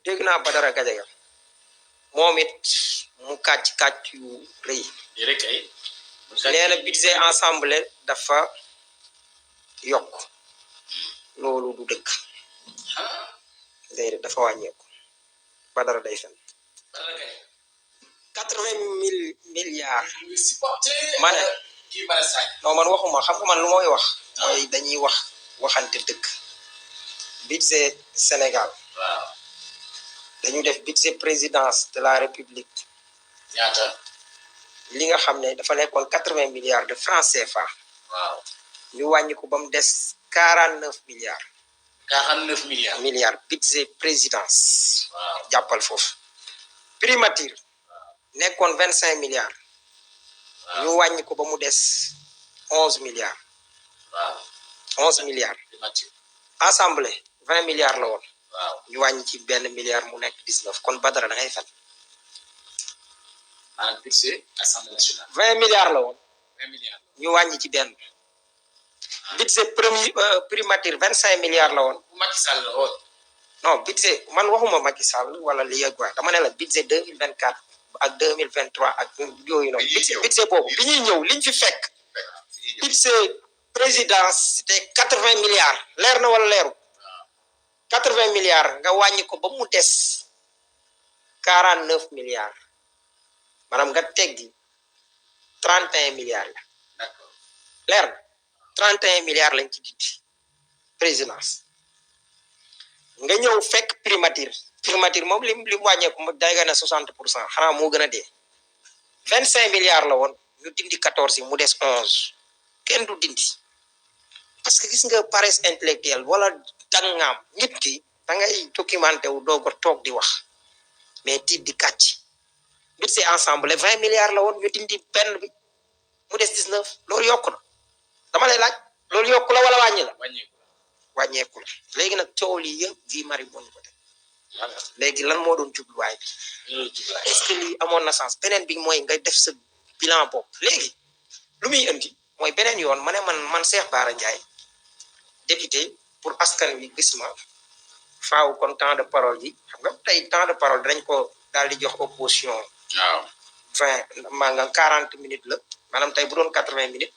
dégg naa Badara Gadiaga moom it mu kàcc yu rëy nee na budget ensemble dafa yokk loolu du dëgg déedéet dafa wàññeeku Badara day fen 80 milliards ma ne non man waxuma xam nga man lu mooy wax mooy dañuy waxante dëgg budget Sénégal dañu def budget présidence de la République ñaata li nga xam ne dafa nekkoon 80 milliards de francs CFA ñu wàññi ko ba mu des 49 milliards 49 milliards budget présidence jàppal foofu primature nekkoon 25 milliards ñu wàññi ko ba mu des 11 milliards 11 milliards assemblée 20 milliards la woon ñu wàññi ci benn milliard mu nekk 19 kon Badara da ngay fen budget assemblée nationale 20 milliards la woon 20 milliards ñu wàññi ci benn budget primature 25 milliards la woon Macky Sall la woon non budget man waxuma Macky Sall wala li yegg waa dama ne la budget 2024 ak 2023 ak yooyu noonu budget boobu bi ñuy ñëw liñ fi fekk budget présidence c'était 80 milliards leer na wala leeru 80 milliards nga wàññi ko ba mu des 49 milliards maanaam nga teggi 31 milliards la leer na 31 milliards lañ ci dindi présidence nga ñëw fekk primature moom lim wàññeeku mu day gën a 60% xanaa moo gën a dee 25 milliards la woon ñu dindi 14 yi mu des 11 kenn du dindi parce que gis nga paresse intellectuelle wala dangaam nit ki da ngay documenté wu doog a toog di wax mais tiit di kàcc budget ensemble 20 milliards la woon ñu dindi benn bi mu des 19 loolu yokku na dama lay laaj loolu yokku la wala wàññi la wàññeeku la léegi nag coow lii yëpp Guy Marius moo ñu ko teg léegi lan moo doon jubluwaay bi est-ce que lii amoon na sens beneen bi mooy nga def sa bilan bopp léegi lu muy indi mooy beneen yoon ma ne man Cheikh Bara Ndiaye député pour askan wi gis ma faaw kon temps de parole yi xam nga tey temps de parole dañ ko daal di jox opposition 20 maa nga 40 minutes la maanaam tey bu doon 80 minutes